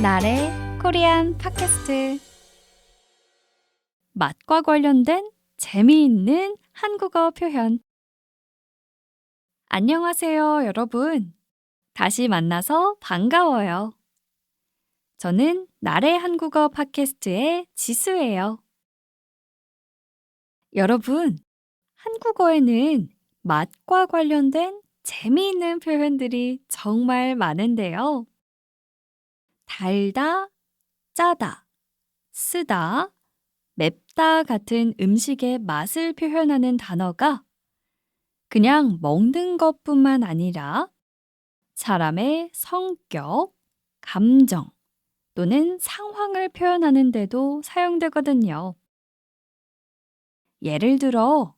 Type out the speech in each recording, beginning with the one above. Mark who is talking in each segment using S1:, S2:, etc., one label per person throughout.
S1: 나래 코리안 팟캐스트. 맛과 관련된 재미있는 한국어 표현. 안녕하세요, 여러분. 다시 만나서 반가워요. 저는 나래 한국어 팟캐스트의 지수예요. 여러분, 한국어에는 맛과 관련된 재미있는 표현들이 정말 많은데요. 달다, 짜다, 쓰다, 맵다 같은 음식의 맛을 표현하는 단어가 그냥 먹는 것뿐만 아니라 사람의 성격, 감정 또는 상황을 표현하는 데도 사용되거든요. 예를 들어,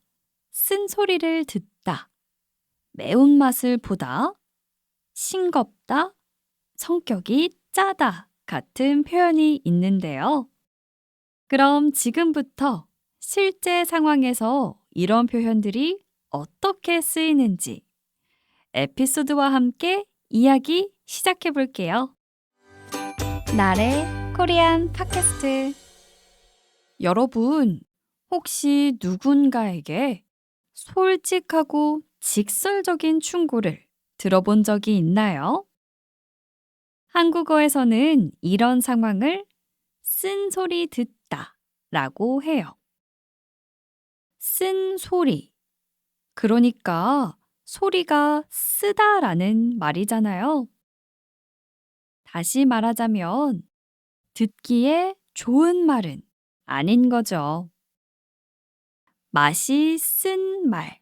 S1: 쓴소리를 듣다, 매운맛을 보다, 싱겁다, 성격이 짜다 같은 표현이 있는데요. 그럼 지금부터 실제 상황에서 이런 표현들이 어떻게 쓰이는지 에피소드와 함께 이야기 시작해 볼게요. 나래 코리안 팟캐스트. 여러분, 혹시 누군가에게 솔직하고 직설적인 충고를 들어본 적이 있나요? 한국어에서는 이런 상황을 쓴소리 듣다 라고 해요. 쓴소리. 그러니까 소리가 쓰다라는 말이잖아요. 다시 말하자면 듣기에 좋은 말은 아닌 거죠. 맛이 쓴 말.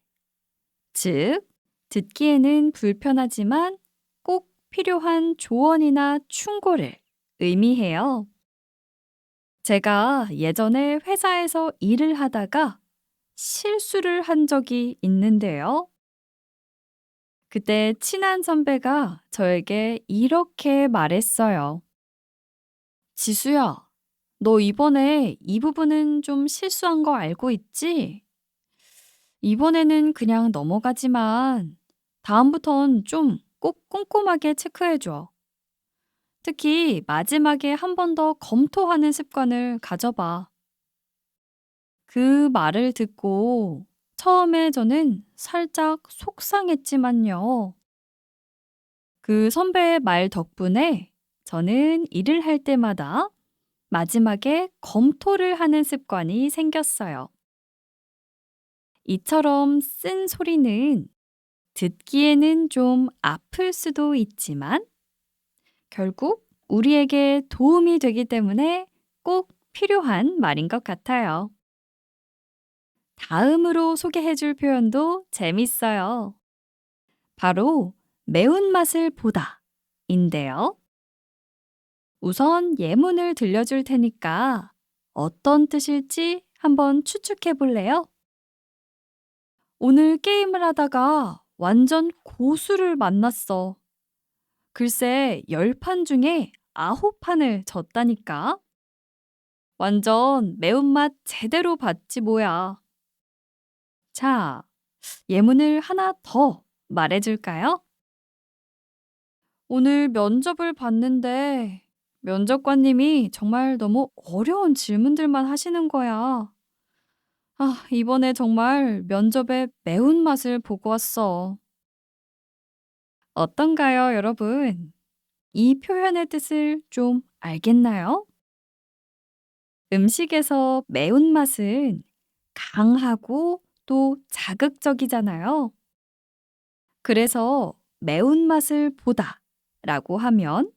S1: 즉, 듣기에는 불편하지만 꼭 필요한 조언이나 충고를 의미해요. 제가 예전에 회사에서 일을 하다가 실수를 한 적이 있는데요. 그때 친한 선배가 저에게 이렇게 말했어요. 지수야, 너 이번에 이 부분은 좀 실수한 거 알고 있지? 이번에는 그냥 넘어가지만 다음부턴 좀 꼭 꼼꼼하게 체크해줘. 특히 마지막에 한 번 더 검토하는 습관을 가져봐. 그 말을 듣고 처음에 저는 살짝 속상했지만요. 그 선배의 말 덕분에 저는 일을 할 때마다 마지막에 검토를 하는 습관이 생겼어요. 이처럼 쓴 소리는 듣기에는 좀 아플 수도 있지만 결국 우리에게 도움이 되기 때문에 꼭 필요한 말인 것 같아요. 다음으로 소개해 줄 표현도 재밌어요. 바로 매운맛을 보다 인데요. 우선 예문을 들려줄 테니까 어떤 뜻일지 한번 추측해 볼래요? 오늘 게임을 하다가 완전 고수를 만났어. 글쎄, 10판 중에 9판을 졌다니까? 완전 매운맛 제대로 봤지 뭐야. 자, 예문을 하나 더 말해줄까요? 오늘 면접을 봤는데 면접관님이 정말 너무 어려운 질문들만 하시는 거야. 아, 이번에 정말 면접의 매운맛을 보고 왔어. 어떤가요, 여러분? 이 표현의 뜻을 좀 알겠나요? 음식에서 매운맛은 강하고 또 자극적이잖아요. 그래서 매운맛을 보다 라고 하면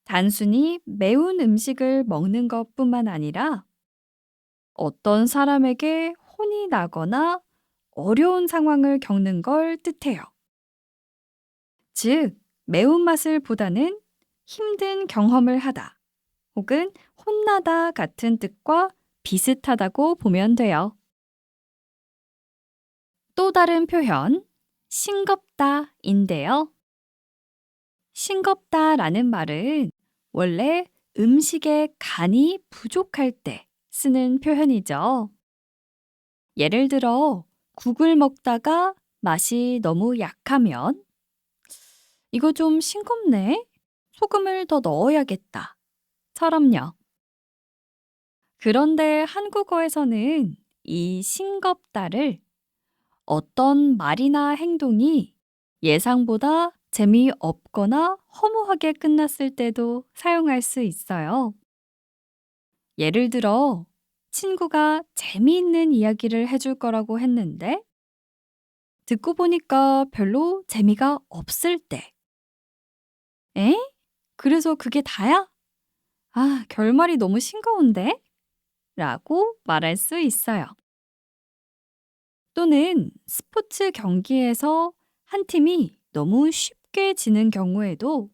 S1: 단순히 매운 음식을 먹는 것뿐만 아니라 어떤 사람에게 혼이 나거나 어려운 상황을 겪는 걸 뜻해요. 즉, 매운맛을 보다는 힘든 경험을 하다 혹은 혼나다 같은 뜻과 비슷하다고 보면 돼요. 또 다른 표현, 싱겁다인데요. 싱겁다라는 말은 원래 음식의 간이 부족할 때 쓰는 표현이죠. 예를 들어, 국을 먹다가 맛이 너무 약하면 이거 좀 싱겁네? 소금을 더 넣어야겠다. 처럼요. 그런데 한국어에서는 이 싱겁다를 어떤 말이나 행동이 예상보다 재미없거나 허무하게 끝났을 때도 사용할 수 있어요. 예를 들어, 친구가 재미있는 이야기를 해줄 거라고 했는데, 듣고 보니까 별로 재미가 없을 때, 에? 그래서 그게 다야? 아, 결말이 너무 싱거운데? 라고 말할 수 있어요. 또는 스포츠 경기에서 한 팀이 너무 쉽게 지는 경우에도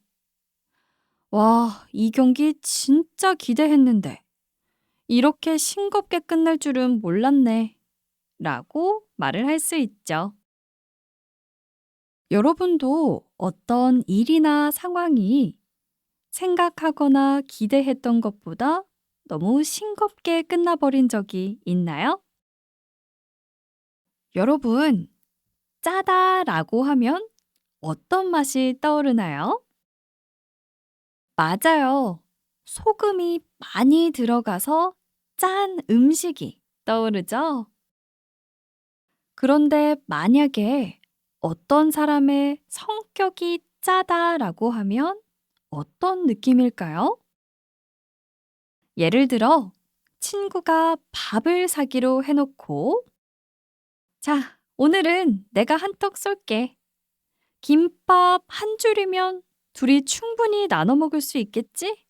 S1: 와, 이 경기 진짜 기대했는데 이렇게 싱겁게 끝날 줄은 몰랐네 라고 말을 할 수 있죠. 여러분도 어떤 일이나 상황이 생각하거나 기대했던 것보다 너무 싱겁게 끝나버린 적이 있나요? 여러분, 짜다라고 하면 어떤 맛이 떠오르나요? 맞아요. 소금이 많이 들어가서 짠 음식이 떠오르죠? 그런데 만약에 어떤 사람의 성격이 짜다라고 하면 어떤 느낌일까요? 예를 들어, 친구가 밥을 사기로 해놓고, 자, 오늘은 내가 한턱 쏠게. 김밥 한 줄이면 둘이 충분히 나눠 먹을 수 있겠지?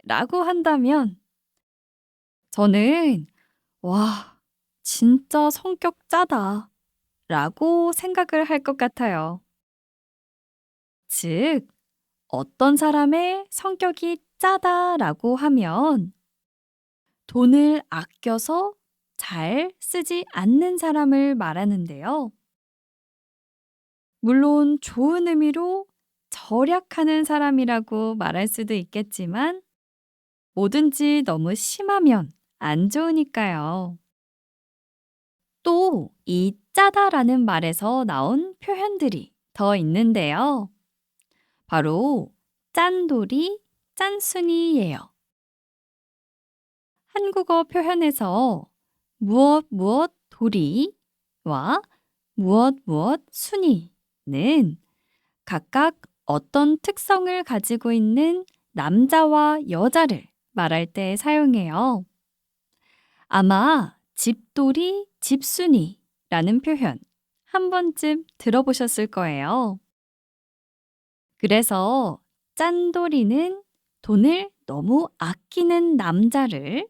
S1: 라고 한다면 저는 와, 진짜 성격 짜다 라고 생각을 할 것 같아요. 즉, 어떤 사람의 성격이 짜다라고 하면 돈을 아껴서 잘 쓰지 않는 사람을 말하는데요. 물론 좋은 의미로 절약하는 사람이라고 말할 수도 있겠지만 뭐든지 너무 심하면 안 좋으니까요. 또 이 짜다라는 말에서 나온 표현들이 더 있는데요. 바로 짠돌이, 짠순이예요. 한국어 표현에서 무엇 무엇 도리와 무엇 무엇 순이는 각각 어떤 특성을 가지고 있는 남자와 여자를 말할 때 사용해요. 아마 집돌이, 집순이라는 표현 한 번쯤 들어보셨을 거예요. 그래서 짠돌이는 돈을 너무 아끼는 남자를,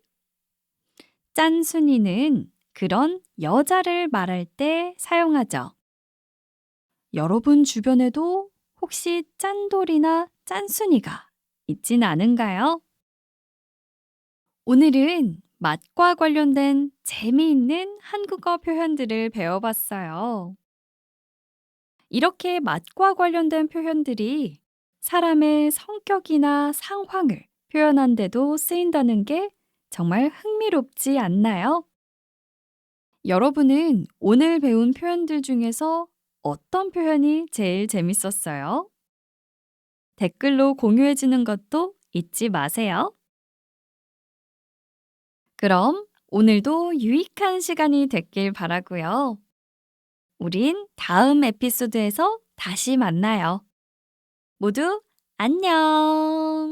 S1: 짠순이는 그런 여자를 말할 때 사용하죠. 여러분 주변에도 혹시 짠돌이나 짠순이가 있진 않은가요? 오늘은 맛과 관련된 재미있는 한국어 표현들을 배워봤어요. 이렇게 맛과 관련된 표현들이 사람의 성격이나 상황을 표현한 데도 쓰인다는 게 정말 흥미롭지 않나요? 여러분은 오늘 배운 표현들 중에서 어떤 표현이 제일 재밌었어요? 댓글로 공유해 주는 것도 잊지 마세요. 그럼 오늘도 유익한 시간이 됐길 바라고요. 우린 다음 에피소드에서 다시 만나요. 모두 안녕!